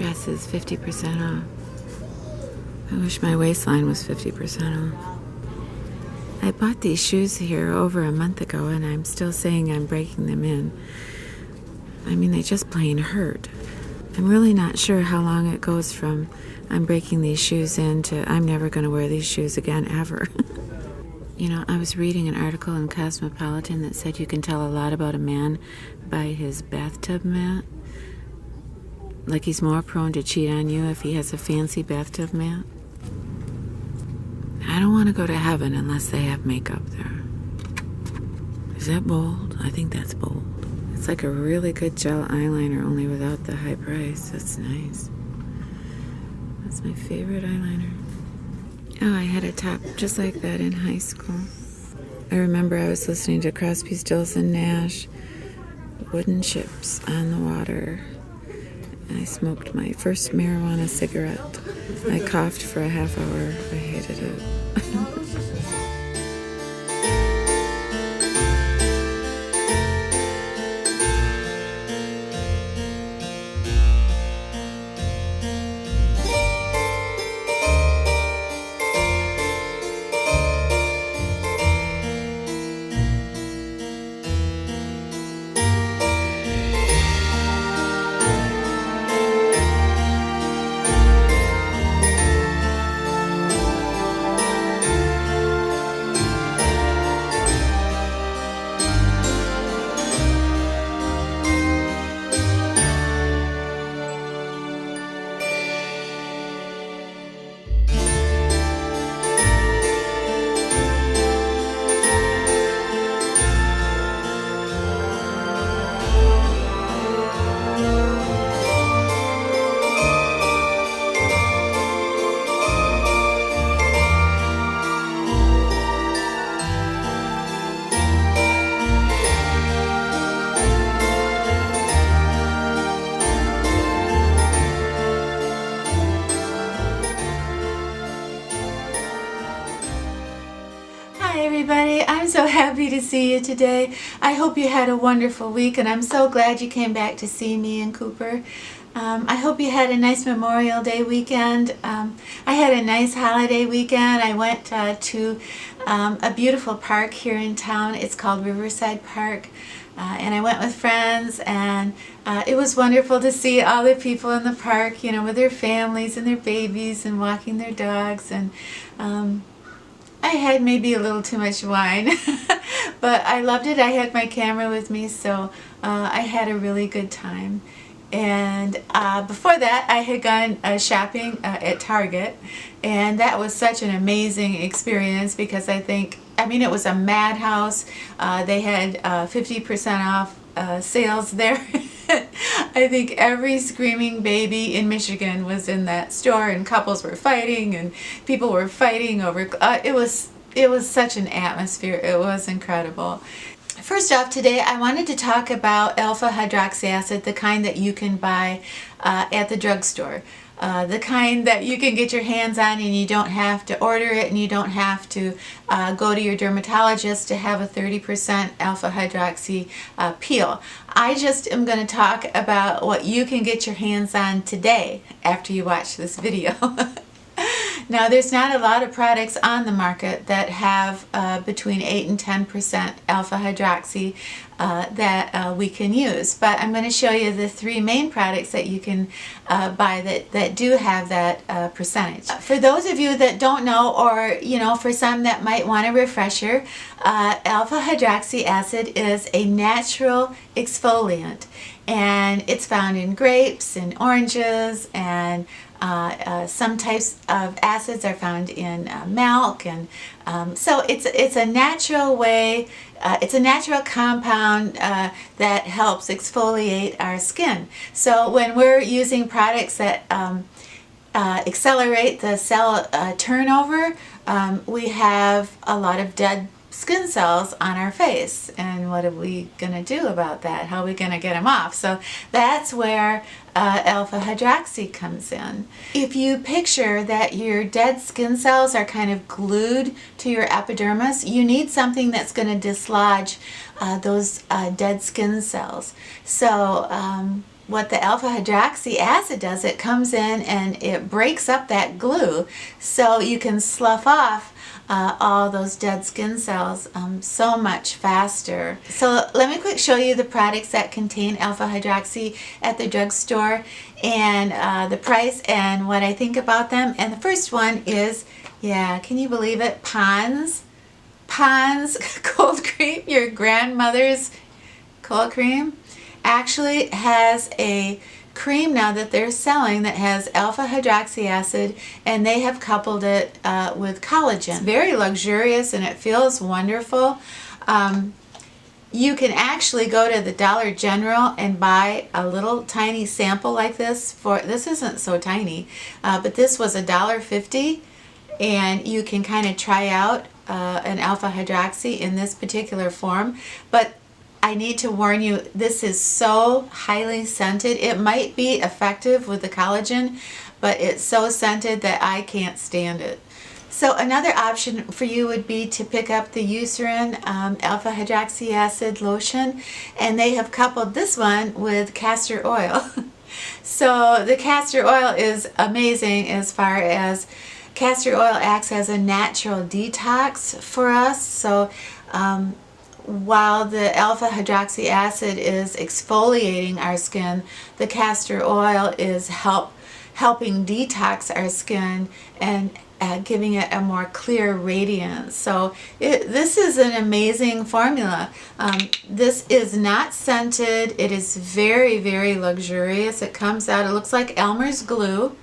dress is 50% off. I wish my waistline was 50% off. I bought these shoes here over a month ago, and I'm still saying I'm breaking them in. I mean, they just plain hurt. I'm really not sure how long it goes from I'm breaking these shoes in to I'm never going to wear these shoes again, ever. You know, I was reading an article in Cosmopolitan that said you can tell a lot about a man by his bathtub mat. Like he's more prone to cheat on you if he has a fancy bathtub mat. I don't want to go to heaven unless they have makeup there. Is that bold? I think that's bold. It's like a really good gel eyeliner, only without the high price. That's nice. That's my favorite eyeliner. Oh, I had a top just like that in high school. I remember I was listening to Crosby, Stills and Nash, Wooden Ships on the Water. I smoked my first marijuana cigarette. I coughed for a half hour. I hated it. Hi everybody, I'm so happy to see you today. I hope you had a wonderful week, and I'm so glad you came back to see me in Cooper. I hope you had a nice Memorial Day weekend. I had a nice holiday weekend. I went to a beautiful park here in town. It's called Riverside Park. And I went with friends, and it was wonderful to see all the people in the park, you know, with their families and their babies and walking their dogs. And I had maybe a little too much wine, but I loved it. I had my camera with me, so I had a really good time. And before that, I had gone shopping at Target, and that was such an amazing experience because I mean, it was a madhouse. They had 50% off sales there. I think every screaming baby in Michigan was in that store, and couples were fighting, and people were fighting over. It was such an atmosphere. It was incredible. First off, today I wanted to talk about alpha hydroxy acid, the kind that you can buy at the drugstore. The kind that you can get your hands on, and you don't have to order it, and you don't have to go to your dermatologist to have a 30% alpha hydroxy peel. I just am going to talk about what you can get your hands on today after you watch this video. Now, there's not a lot of products on the market that have between 8 and 10% alpha hydroxy that we can use, but I'm going to show you the three main products that you can buy that do have that percentage. For those of you that don't know, or you know, for some that might want a refresher, alpha hydroxy acid is a natural exfoliant, and it's found in grapes and oranges, and some types of acids are found in milk, and so it's a natural way. It's a natural compound that helps exfoliate our skin. So when we're using products that accelerate the cell turnover, we have a lot of dead skin cells on our face, and what are we going to do about that? How are we going to get them off? So that's where alpha hydroxy comes in. If you picture that your dead skin cells are kind of glued to your epidermis, you need something that's going to dislodge those dead skin cells. So what the alpha hydroxy acid does, it comes in and it breaks up that glue so you can slough off all those dead skin cells so much faster. So let me quick show you the products that contain alpha hydroxy at the drugstore, and the price and what I think about them. And the first one is, yeah, can you believe it? Pond's cold cream, your grandmother's cold cream, actually has a cream now that they're selling that has alpha hydroxy acid, and they have coupled it with collagen. It's very luxurious and it feels wonderful. You can actually go to the Dollar General and buy a little tiny sample like this. This isn't so tiny, but this was $1.50, and you can kind of try out an alpha hydroxy in this particular form. But I need to warn you, this is so highly scented. It might be effective with the collagen, but it's so scented that I can't stand it. So another option for you would be to pick up the Eucerin alpha hydroxy acid lotion, and they have coupled this one with castor oil. So the castor oil is amazing as far as castor oil acts as a natural detox for us. So while the alpha hydroxy acid is exfoliating our skin, the castor oil is helping detox our skin and giving it a more clear radiance. So this is an amazing formula. This is not scented. It is very, very luxurious. It comes out, it looks like Elmer's glue.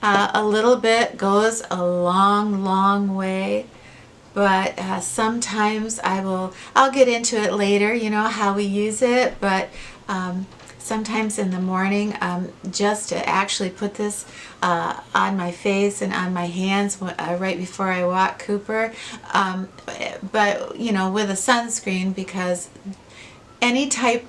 A little bit goes a long, long way. But sometimes I'll get into it later, you know, how we use it, but sometimes in the morning, just to actually put this on my face and on my hands right before I walk Cooper, but, you know, with a sunscreen, because anytime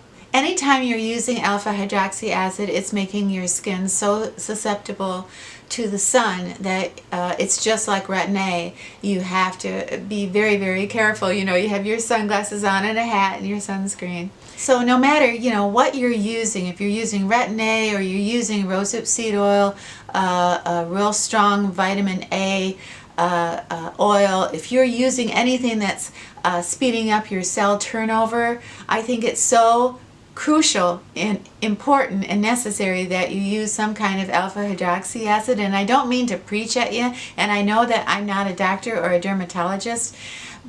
you're using alpha hydroxy acid, it's making your skin so susceptible to the sun that it's just like Retin-A. You have to be very, very careful. You know, you have your sunglasses on and a hat and your sunscreen. So no matter, you know, what you're using, if you're using Retin-A or you're using rosehip seed oil, a real strong vitamin A oil, if you're using anything that's speeding up your cell turnover, I think it's so crucial and important and necessary that you use some kind of alpha hydroxy acid. And I don't mean to preach at you, and I know that I'm not a doctor or a dermatologist,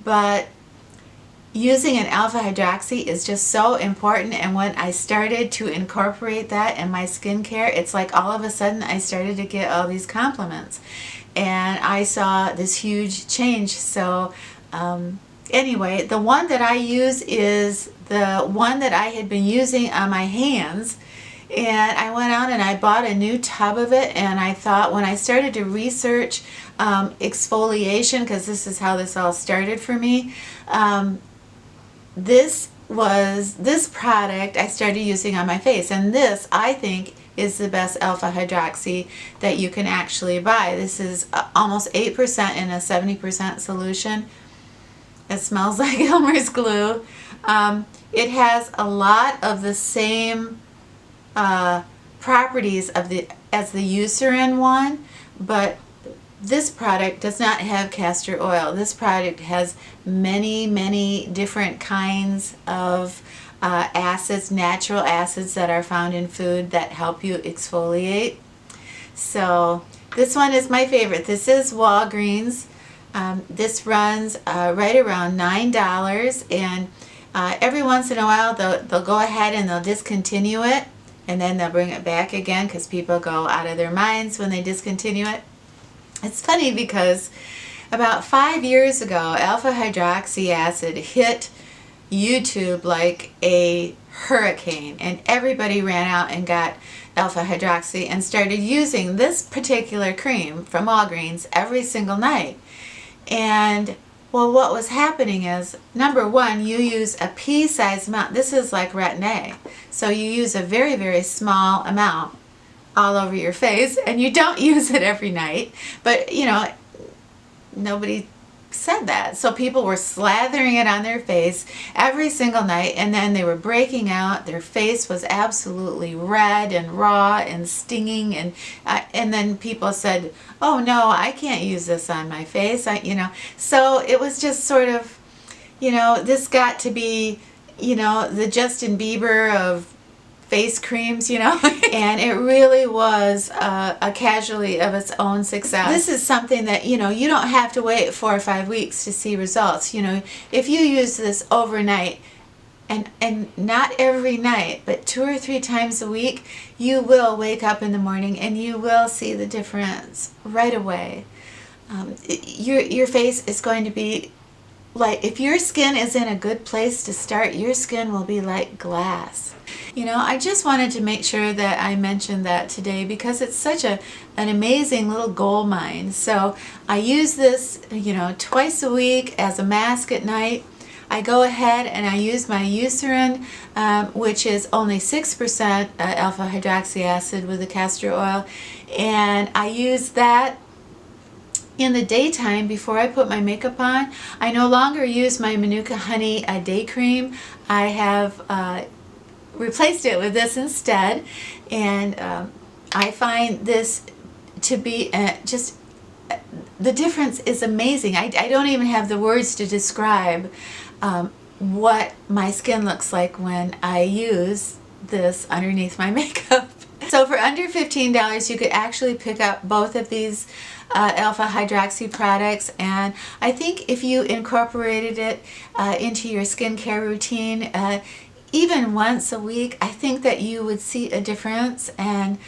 but using an alpha hydroxy is just so important. And when I started to incorporate that in my skincare, it's like all of a sudden I started to get all these compliments, and I saw this huge change. So anyway, the one that I use is the one that I had been using on my hands, and I went out and I bought a new tub of it, and I thought, when I started to research exfoliation, because this is how this all started for me, this product I started using on my face, and this, I think, is the best alpha hydroxy that you can actually buy. This is almost 8% in a 70% solution. It smells like Elmer's glue. It has a lot of the same properties as the Eucerin one, but this product does not have castor oil. This product has many, many different kinds of acids, natural acids that are found in food that help you exfoliate. So this one is my favorite. This is Walgreens. This runs right around $9, and every once in a while they'll go ahead and they'll discontinue it, and then they'll bring it back again because people go out of their minds when they discontinue it. It's funny because about 5 years ago, alpha hydroxy acid hit YouTube like a hurricane, and everybody ran out and got alpha hydroxy and started using this particular cream from Walgreens every single night. And well, what was happening is, number one, you use a pea-sized amount. This is like Retin-A. So you use a very, very small amount all over your face, and you don't use it every night. But, you know, nobody said that. So people were slathering it on their face every single night, and then they were breaking out. Their face was absolutely red and raw and stinging, and then people said, "Oh no, I can't use this on my face." So it was just sort of, this got to be, the Justin Bieber of face creams, and it really was a casualty of its own success. This is something that, you don't have to wait 4 or 5 weeks to see results. If you use this overnight, and not every night, but 2 or 3 times a week, you will wake up in the morning and you will see the difference right away. Your face is going to be like, if your skin is in a good place to start, your skin will be like glass. I just wanted to make sure that I mentioned that today because it's such an amazing little gold mine. So I use this, twice a week as a mask at night. I go ahead and I use my Eucerin, which is only 6% alpha hydroxy acid with the castor oil, and I use that in the daytime before I put my makeup on. I no longer use my Manuka Honey day cream. I have replaced it with this instead, and I find this to be just, the difference is amazing. I don't even have the words to describe what my skin looks like when I use this underneath my makeup. So for under $15 you could actually pick up both of these alpha hydroxy products, and I think if you incorporated it into your skincare routine even once a week, I think that you would see a difference. And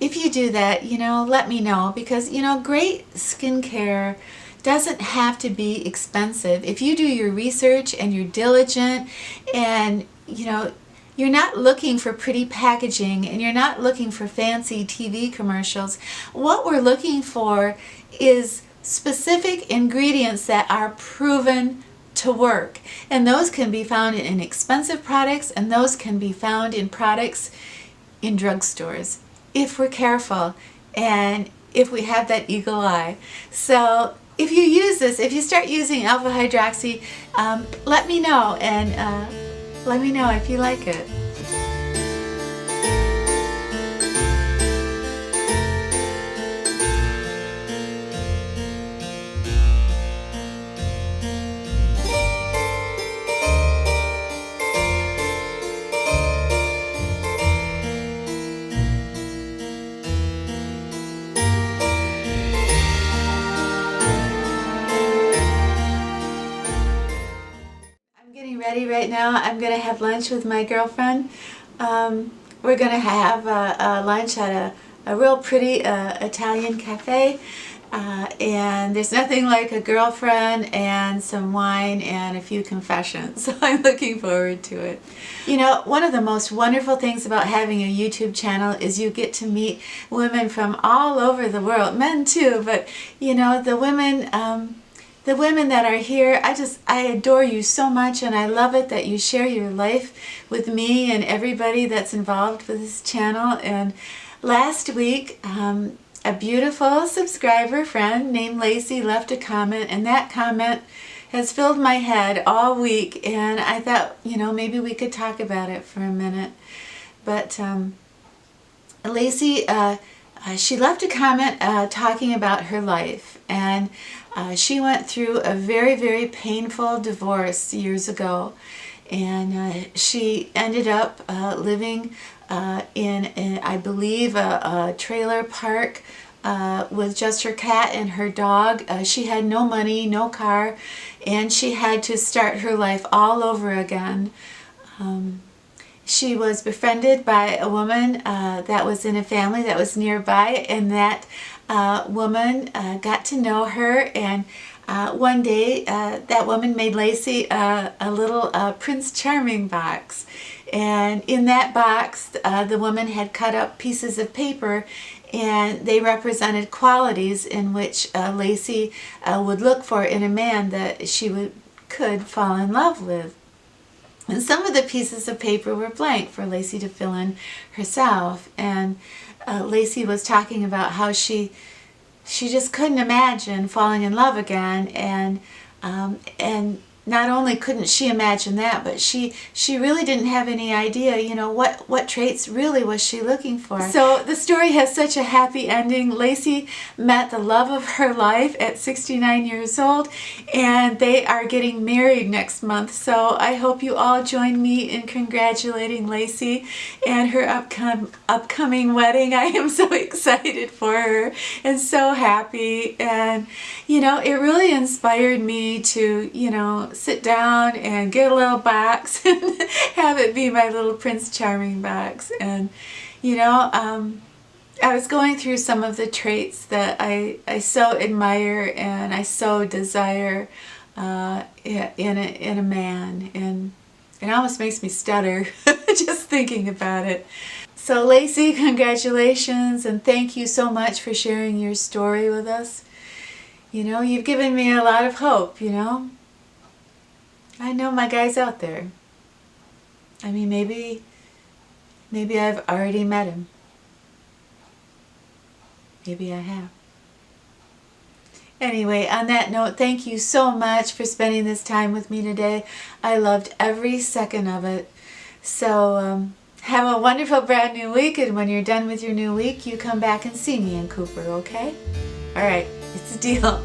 if you do that, let me know, because great skincare doesn't have to be expensive. If you do your research and you're diligent, and you're not looking for pretty packaging and you're not looking for fancy TV commercials, what we're looking for is specific ingredients that are proven to work, and those can be found in inexpensive products, and those can be found in products in drugstores if we're careful and if we have that eagle eye. So if you use this, if you start using alpha hydroxy, let me know, and let me know if you like it. Ready right now. I'm going to have lunch with my girlfriend. We're going to have lunch at a real pretty Italian cafe, and there's nothing like a girlfriend and some wine and a few confessions, so I'm looking forward to it. One of the most wonderful things about having a YouTube channel is you get to meet women from all over the world, men too, but the women that are here, I adore you so much, and I love it that you share your life with me and everybody that's involved with this channel. And last week, a beautiful subscriber friend named Lacey left a comment, and that comment has filled my head all week, and I thought, maybe we could talk about it for a minute. But Lacey, she left a comment talking about her life, and she went through a very, very painful divorce years ago, and she ended up living in, I believe, a trailer park with just her cat and her dog. She had no money, no car, and she had to start her life all over again. She was befriended by a woman that was in a family that was nearby, and that woman got to know her, and one day that woman made Lacey a little Prince Charming box, and in that box the woman had cut up pieces of paper, and they represented qualities in which Lacey would look for in a man that she could fall in love with. And some of the pieces of paper were blank for Lacey to fill in herself. And Lacey was talking about how she she just couldn't imagine falling in love again, and not only couldn't she imagine that, but she really didn't have any idea, you know, what traits really was she looking for. So the story has such a happy ending. Lacey met the love of her life at 69 years old, and they are getting married next month. So I hope you all join me in congratulating Lacey and her upcoming wedding. I am so excited for her and so happy. And you know, it really inspired me to, you know, sit down and get a little box and have it be my little Prince Charming box. And you know, I was going through some of the traits that I so admire and I so desire in a man, and it almost makes me stutter just thinking about it. So Lacey, congratulations, and thank you so much for sharing your story with us. You know, you've given me a lot of hope, you know. I know my guy's out there. I mean, maybe I've already met him. Maybe I have. Anyway, on that note, thank you so much for spending this time with me today. I loved every second of it. So, have a wonderful brand new week, and when you're done with your new week, you come back and see me in Cooper, okay? All right, it's a deal.